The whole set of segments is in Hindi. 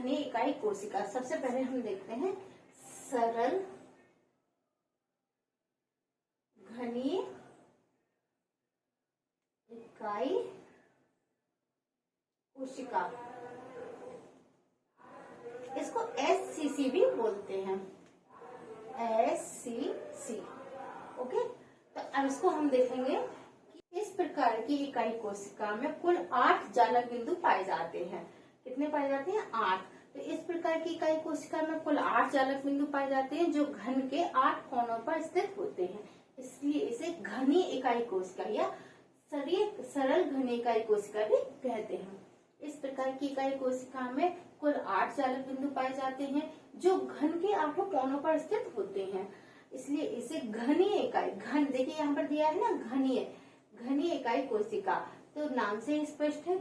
घनी इकाई कोशिका। सबसे पहले हम देखते हैं सरल घनी इकाई कोशिका, इसको SCC भी बोलते हैं, SCC। ओके, तो अब इसको हम देखेंगे कि इस प्रकार की इकाई कोशिका में कुल 8 जालक बिंदु पाए जाते हैं। कितने पाए जाते हैं? 8। तो इस प्रकार की इकाई कोशिका में कुल 8 जालक बिंदु पाए जाते हैं जो घन के 8 कोनों पर स्थित होते हैं, इसलिए इसे घनी इकाई कोशिका या सरल घनी इकाई कोशिका भी कहते हैं। इस प्रकार की इकाई कोशिका में कुल 8 जालक बिंदु पाए जाते हैं जो घन के 8 कोनों पर स्थित होते हैं, इसलिए इसे घनी इकाई, घन देखिए यहाँ पर दिया है ना, घनी इकाई कोशिका, तो नाम से ही स्पष्ट है,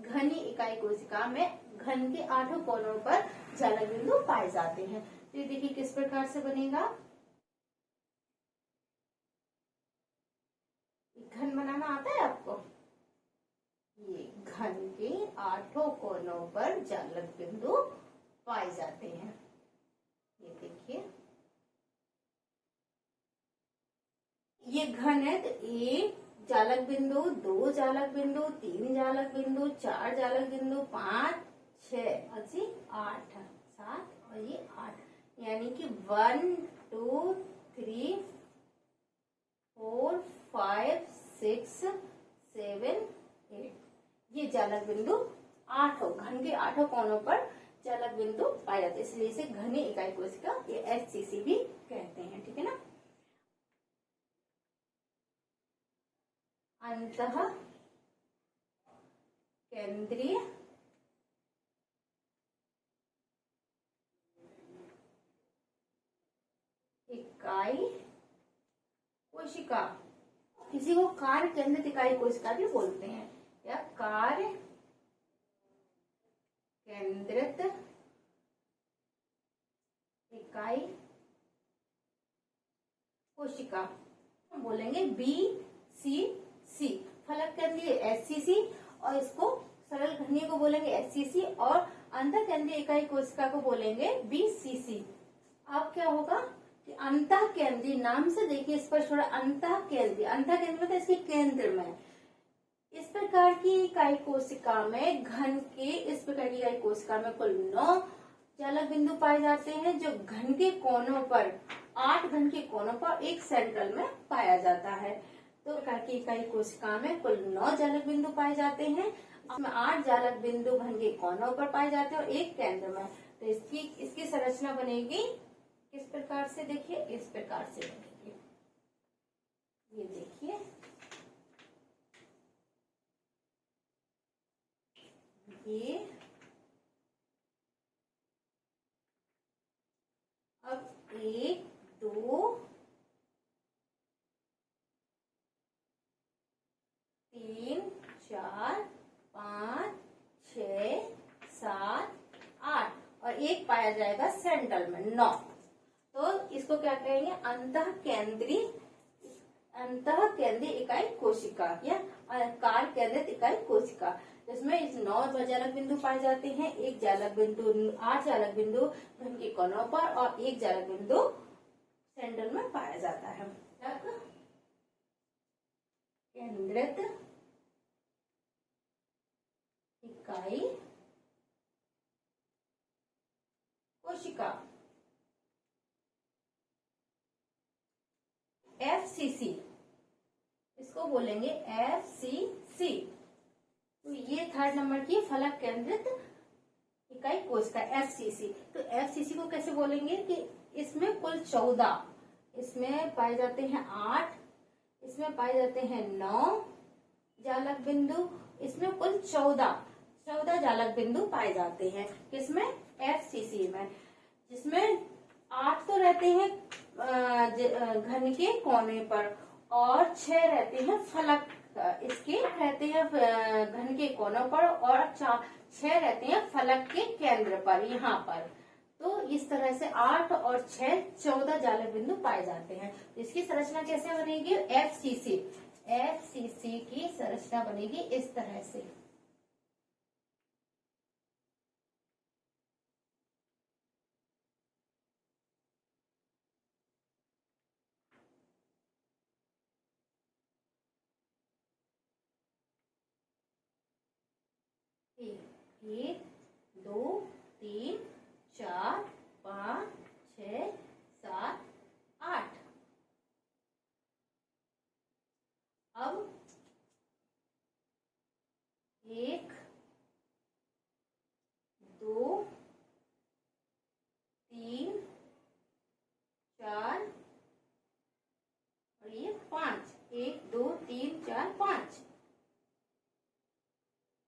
घनी इकाई कोशिका में घन के 8 कोनों पर जालक बिंदु पाए जाते हैं। तो ये देखिए किस प्रकार से बनेगा। घन बनाना आता है आपको? ये घन के 8 कोनों पर जालक बिंदु पाए जाते हैं। ये देखिए ये घन है, तो 1 जालक बिंदु, 2 जालक बिंदु, 3 जालक बिंदु, 4 जालक बिंदु, 5, 6 और 8, 7 और ये 8, यानी कि 1 2 3 4 5 6 7 8, ये जालक बिंदु 8 घन के 8 कोनों पर जालक बिंदु पाए जाते हैं, इसलिए इसे घनी इकाई कोशिका ये SCC भी कहते हैं। ठीक है ना। अंतः केंद्रीय इकाई कोशिका, किसी को कार्य केंद्रित इकाई कोशिका भी बोलते हैं या कार्य केंद्रित इकाई कोशिका हम बोलेंगे BCC। फलक केंद्रीय SCC और इसको सरल घनी को बोलेंगे SCC और अंतः केंद्रीय इकाई कोशिका को बोलेंगे BCC। अब क्या होगा कि अंतः केंद्रीय, नाम से देखिए स्पष्ट हो रहा है, अंतः केंद्रीय मतलब इसके केंद्र में। इस प्रकार की इकाई कोशिका में घन के, इस प्रकार की इकाई कोशिका में कुल 9 जालक बिंदु पाए जाते हैं जो घन के कोनों पर, 8 घन के कोनों पर एक सेंट्रल में पाया जाता है। तो प्रकार की इकाई कोशिका में कुल 9 जालक बिंदु पाए जाते हैं, इसमें 8 जालक बिंदु घन के कोनों पर पाए जाते हैं और एक केंद्र में। तो इसकी संरचना बनेगी किस प्रकार से? देखिए इस प्रकार से बनेगी। ये देखिए ये अब 1 2 3 4 5 6 7 8 और एक पाया जाएगा सेंट्रल में 9। तो इसको क्या कहेंगे? अंतः केंद्रीय इकाई कोशिका या कार्य केंद्रित इकाई कोशिका, जिसमें इस 9 जालक बिंदु पाए जाते हैं, 1 जालक बिंदु, 8 जालक बिंदु घन के कोनों पर और 1 जालक बिंदु सेंटर में पाया जाता है। केंद्रित इकाई कोशिका FCC, इसको बोलेंगे FCC। तो ये 3rd नंबर की फलक केंद्रित इकाई कोशिका FCC। तो FCC को कैसे बोलेंगे कि इसमें कुल 14, इसमें पाए जाते हैं 8, इसमें पाए जाते हैं 9 जालक बिंदु, इसमें कुल 14 जालक बिंदु पाए जाते हैं। किसमें? FCC में, जिसमें 8 तो रहते हैं घन के कोने पर और 6 रहते हैं फलक, इसके रहते हैं घन के कोनों पर और 6 रहते हैं फलक के केंद्र पर, यहाँ पर। तो इस तरह से 8 और 6 14 जालक बिंदु पाए जाते हैं। इसकी संरचना कैसे बनेगी? FCC की संरचना बनेगी इस तरह से। 1 2 3 4 5 6 7 8। अब 1 2 3 4 और ये 5। 1 2 3 4 5,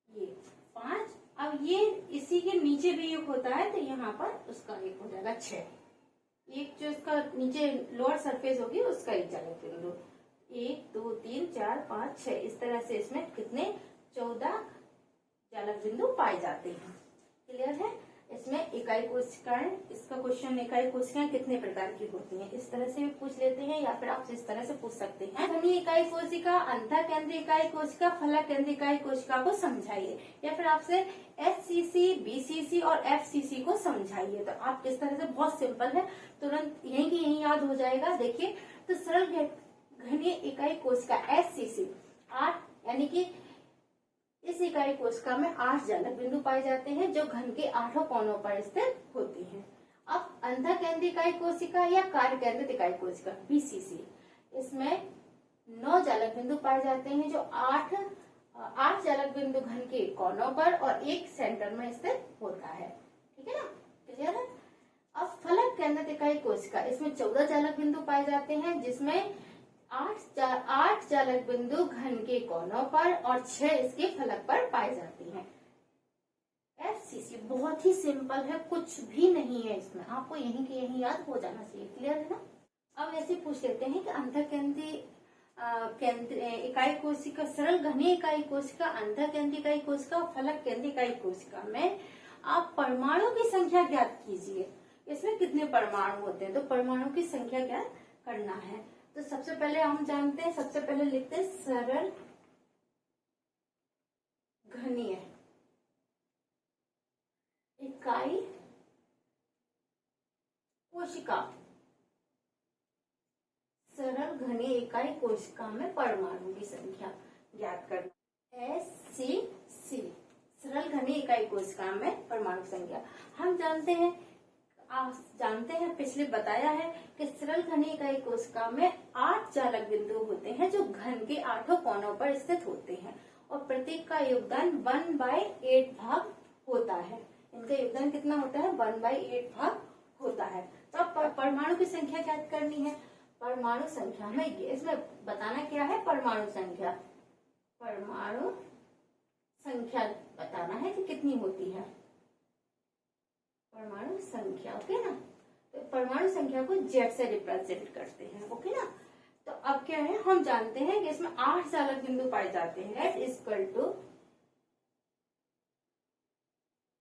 ये 5। अब ये इसी के नीचे भी एक होता है तो यहाँ पर उसका एक हो जाएगा 6। एक जो इसका नीचे लोअर सरफेस होगी उसका एक जालक बिंदु। 1 2 3 4 5 6, इस तरह से इसमें कितने 14 जालक बिंदु पाए जाते हैं। क्लियर है। इसमें इकाई कोशिकाएं, इसका क्वेश्चन इकाई कोशिकाएं कितने प्रकार की होती हैं, इस तरह से भी पूछ लेते हैं या फिर आप इस तरह से पूछ सकते हैं। घनीय इकाई कोशिका, अंतः केंद्रीय इकाई कोशिका, फलक केंद्रीय इकाई कोशिका को समझाइए, या फिर आपसे एचसीसी, बीसीसी और एफसीसी को समझाइए। तो आप किस तरह से, बहुत सिंपल है, तुरंत यहीं की यहीं याद हो जाएगा। देखिए, तो सरल घनीय इकाई कोशिका एचसीसी 8, यानी कि इस इकाई कोशिका में 8 जालक बिंदु पाए जाते हैं जो घन के 8 कोनों पर स्थित होती हैं। अब अंतः केंद्रीय इकाई कोशिका या कार्य केंद्रित इकाई कोशिका बीसीसी, इसमें 9 जालक बिंदु पाए जाते हैं जो 8 जालक बिंदु घन के कोनों पर और एक सेंटर में स्थित होता है। ठीक है ना, क्लियर है। अब फलक केंद्रित इकाई कोशिका, इसमें 14 जालक बिंदु पाए जाते हैं जिसमें 8 जालक बिंदु घन के कोनों पर और 6 इसके फलक पर पाए जाते हैं। एफसीसी बहुत ही सिंपल है, कुछ भी नहीं है इसमें, आपको यहीं के यहीं याद हो जाना चाहिए। क्लियर है ना। अब ऐसे पूछ लेते हैं कि अंतः केंद्रीय इकाई कोशिका, सरल घनीय इकाई कोशिका, अंतः केंद्रीय इकाई कोशिका और फलक केंद्रीय इकाई कोशिका में आप परमाणु की संख्या ज्ञात कीजिए। इसमें कितने परमाणु होते हैं, तो परमाणु की संख्या ज्ञात करना है। तो सबसे पहले हम जानते हैं, सबसे पहले लिखते हैं सरल घनीय इकाई कोशिका। सरल घनीय इकाई कोशिका में परमाणु की संख्या ज्ञात करना। एचसीसी, सरल घनीय इकाई कोशिका में परमाणु संख्या। हम जानते हैं, आप जानते हैं, पिछले बताया है कि सरल घनीय इकाई कोशिका में 8 जालक बिंदु होते हैं जो घन के 8 कोनों पर स्थित होते हैं और प्रत्येक का योगदान 1/8 भाग होता है। इनका योगदान कितना होता है, 1/8 भाग होता है। तो अब परमाणु की संख्या ज्ञात करनी है। परमाणु संख्या में इसमें बताना क्या है, परमाणु संख्या, परमाणु संख्या बताना है कि कितनी होती है परमाणु संख्या। ओके ना। तो परमाणु संख्या को जेड से रिप्रेजेंट करते हैं। ओके ना। तो अब क्या है, हम जानते हैं कि इसमें 8 जालक बिंदु पाए जाते हैं। एट इक्वल टू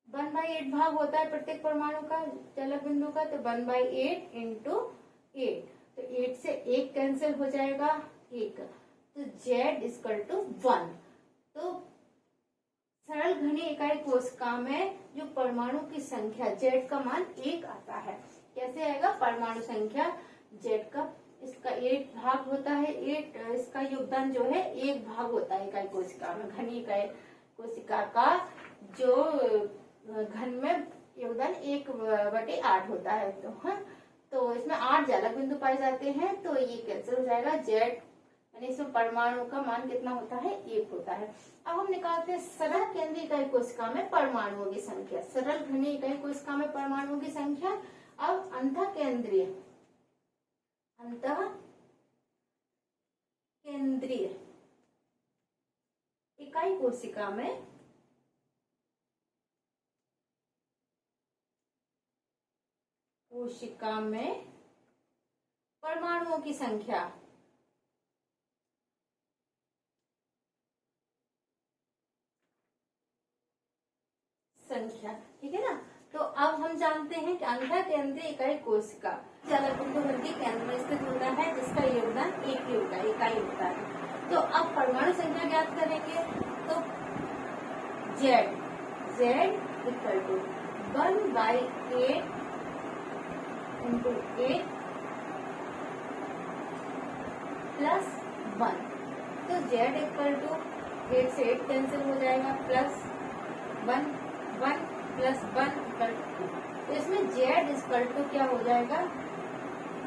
1/8 भाग होता है प्रत्येक परमाणु का, जालक बिंदु का, तो 1/8 इंटू 8, तो 8 से 1 कैंसिल हो जाएगा, 1, तो जेड इक्वल टू 1। तो सरल घनीय इकाई कोशिका में जो परमाणु की संख्या जेड का मान 1 आता है। कैसे आएगा, परमाणु संख्या जेड का, इसका 1 भाग होता है, 8 इसका योगदान जो है 1 भाग होता है इकाई कोशिका में। घनीय इकाई कोशिका का जो घन में योगदान 1/8 होता है। तो हाँ, तो इसमें 8 जालक बिंदु पाए जाते हैं, तो ये कैंसिल हो जाएगा, जेड यानी इसमें परमाणु का मान कितना होता है, 1 होता है। अब हम निकालते हैं सरल केंद्रीय इकाई कोशिका में परमाणुओं की संख्या। सरल घनीय इकाई कोशिका में परमाणुओं की संख्या। अब अंतः केंद्रीय इकाई कोशिका में परमाणुओं की संख्या। ठीक है ना। तो अब हम जानते हैं कि अंतः केंद्रीय इकाई कोशिका जालक बिंदु घन के केंद्र में स्थित होता है जिसका योगदान 1 ही होता है, इकाई होता है। तो अब परमाणु संख्या ज्ञात करेंगे, तो Z equal to 1/8 into 8 plus 1, तो जेड इक्वल टू 8 से 8 कैंसिल हो जाएगा, प्लस 1, 1 प्लस 1 इक्वल टू 2। तो इसमें z इक्वल टू क्या हो जाएगा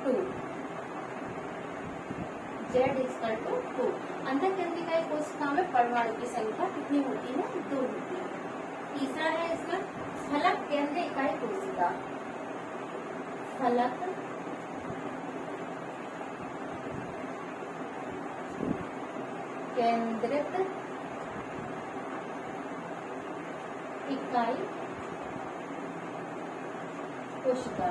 2, z इक्वल टू 2। अंतर केंद्रीय का कोशिका में परमाणु की संख्या कितनी होती है 2 होती है। तीसरा है इसमें फलक केंद्रीय इकाई कोशिका, फलक केंद्रित इकाई कोशिका,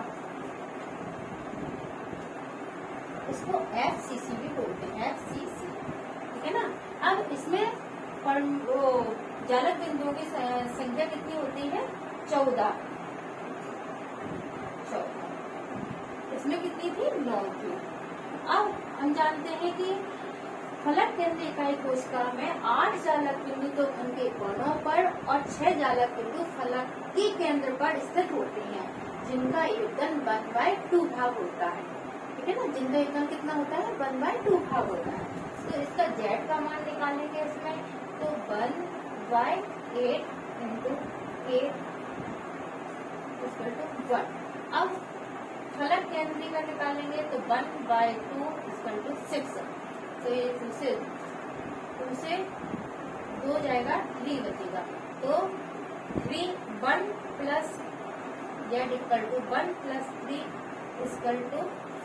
इसको FCC भी बोलते हैं, FCC, ठीक है ना। अब इसमें जालक बिंदुओं की संख्या कितनी होती है 14। इसमें कितनी थी 9 थी। अब हम जानते हैं कि फलक केंद्रीय इकाई कोशिका में 8 जालक बिंदु तो घन के कोनों पर और 6 जालक बिंदु फलक के केंद्र पर स्थित होते हैं, जिनका योगदान 1/2 भाग होता है, ठीक है ना। जिनका योगदान कितना होता है 1/2 भाग होता है। तो इसका z का मान निकालेंगे इसमें, तो 1/8 × 8 = 1। अब फलक केंद्रीय का निकालेंगे तो 1/2 = 6। तो ये 2 से 2 जाएगा 3 बचेगा, तो 1 प्लस z = 1 प्लस 3 =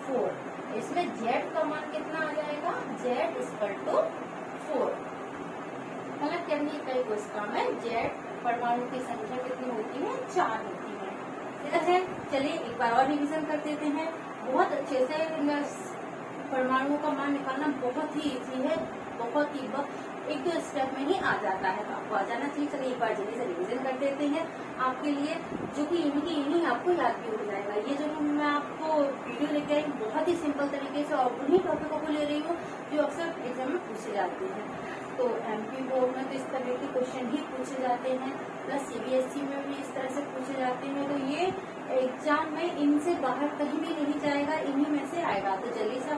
4। इसमें z का मान कितना आ जाएगा z = 4। फलक केंद्रीय इकाई कोशिका में z परमाणु की संख्या कितनी होती है 4 होती है। ठीक है, चलिए एक बार और रिवीजन कर देते हैं। बहुत अच्छे से परमाणुओं का मान निकालना बहुत ही इजी है, बहुत ही 1-2 स्टेप में ही आ जाता है, तो आपको आ जाना चाहिए। चलिए एक बार जल्दी से रिवीजन कर देते हैं आपके लिए, जो कि इन्हीं आपको याद भी हो जाएगा। ये जो मैं आपको वीडियो लेके आई बहुत ही सिंपल तरीके से और उन्हीं टॉपिकों को ले रही हूँ जो अक्सर एग्जाम में पूछे जाते हैं। तो MP बोर्ड में तो इस तरह के क्वेश्चन ही पूछे जाते हैं, प्लस CBSE में भी इस तरह से पूछे जाते हैं। तो ये एग्जाम में इनसे बाहर कहीं भी नहीं जाएगा, इन्हीं में से आएगा। तो जल्दी से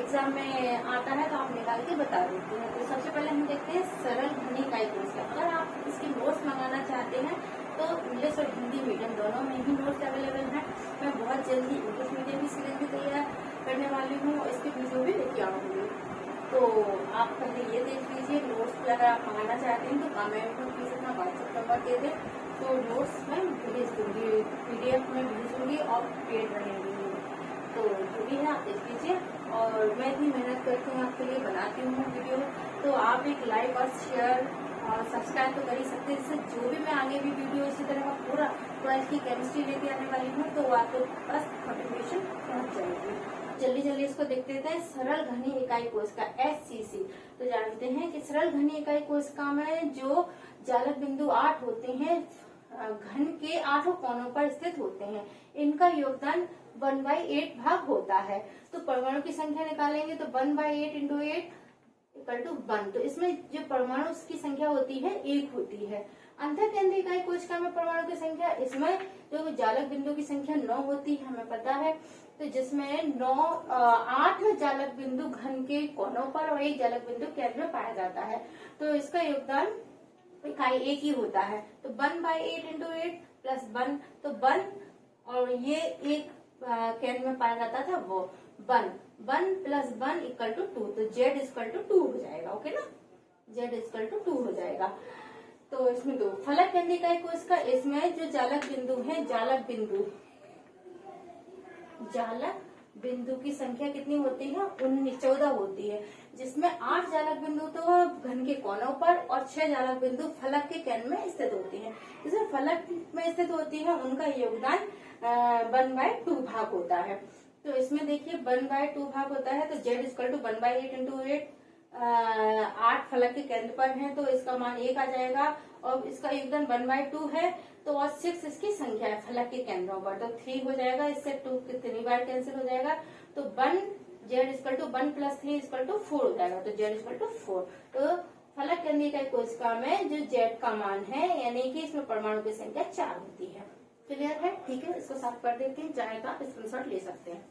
एग्जाम में आता है तो आप निकाल के बता देते हैं। तो सबसे पहले हम देखते हैं सरल घनी इकाई कोशिका। अगर आप इसकी नोट्स मंगाना चाहते हैं तो इंग्लिश और हिंदी मीडियम दोनों में ही नोट्स अवेलेबल हैं। मैं बहुत जल्दी इंग्लिश मीडियम की सीरीज भी तैयार करने वाली हूँ और इसके वीडियो भी लेके आऊंगी। तो आप पहले ये देख लीजिए नोट्स, अगर आप मंगाना चाहते हैं तो कमेंट में प्लीज अपना व्हाट्सएप नंबर दे दें, तो नोट्स में भेज दूंगी, PDF में भेज दूंगी और पेड रहेंगी। तो जो भी है आप देख लीजिए, और मैं इतनी मेहनत करती हूँ आपके लिए, बनाती हूँ वीडियो, तो आप एक लाइक और शेयर और सब्सक्राइब तो कर ही सकते हैं। इससे जो भी मैं आगे भी वीडियो इसी तरह का पूरा 12th की केमिस्ट्री लेके आने वाली हूँ तो आपके पास नोटिफिकेशन पहुँच जाएगी। जल्दी इसको देखते हैं। सरल घनी इकाई कोशिका SCC। तो जानते हैं कि सरल घनी इकाई कोशिका में जो जालक बिंदु 8 होते हैं घन के 8 कोनों पर स्थित होते हैं, इनका योगदान 1/8 भाग होता है। तो परमाणु की संख्या निकालेंगे तो 1/8 × 8 = 1। तो इसमें जो परमाणु की संख्या होती है 1 होती है। अंतर केंद्रीय इकाई कोशिका में परमाणु की संख्या, इसमें जो जालक बिंदु की संख्या 9 होती है, हमें पता है। तो जिसमें 8 जालक बिंदु घन के कोनों पर और 1 जालक बिंदु केंद्र में पाया जाता है। तो इसका योगदान इकाई 1 ही होता है। तो 1/8 × 8 + 1, तो 1 और ये 1 केंद्र में पाया जाता था वो 1 + 1 = 2। तो z = 2 हो जाएगा, ओके ना, z = 2 हो जाएगा। तो इसमें 2 फलक केंद्रीय इकाई कोशिका, इसमें जो जालक बिंदु है, जालक बिंदु की संख्या कितनी होती है 14 होती है, जिसमें 8 जालक बिंदु तो घन के कोनों पर और 6 जालक बिंदु फलक के केंद्र में स्थित होती हैं। जिसमें फलक में स्थित होती है उनका योगदान 1/2 भाग होता है। तो इसमें देखिए 1/2 भाग होता है, तो z = 1/8 × 8, 8 फलक के केंद्र पर है तो इसका मान 1 आ जाएगा, और इसका योगदान 1/2 है। तो और 6 इसकी संख्या है फलक के केंद्रों पर, तो 3 हो जाएगा, इससे 2 कितनी बार कैंसिल हो जाएगा, तो z = 1 + 3 = 4 हो जाएगा, तो z = 4। तो फलक केंद्रीय इकाई कोशिका में जो z का मान है, यानी कि इसमें परमाणु की संख्या 4 होती है। क्लियर है? ठीक है, इसको साफ कर देते हैं, चाहे तो आप स्क्रीनशॉट ले सकते हैं।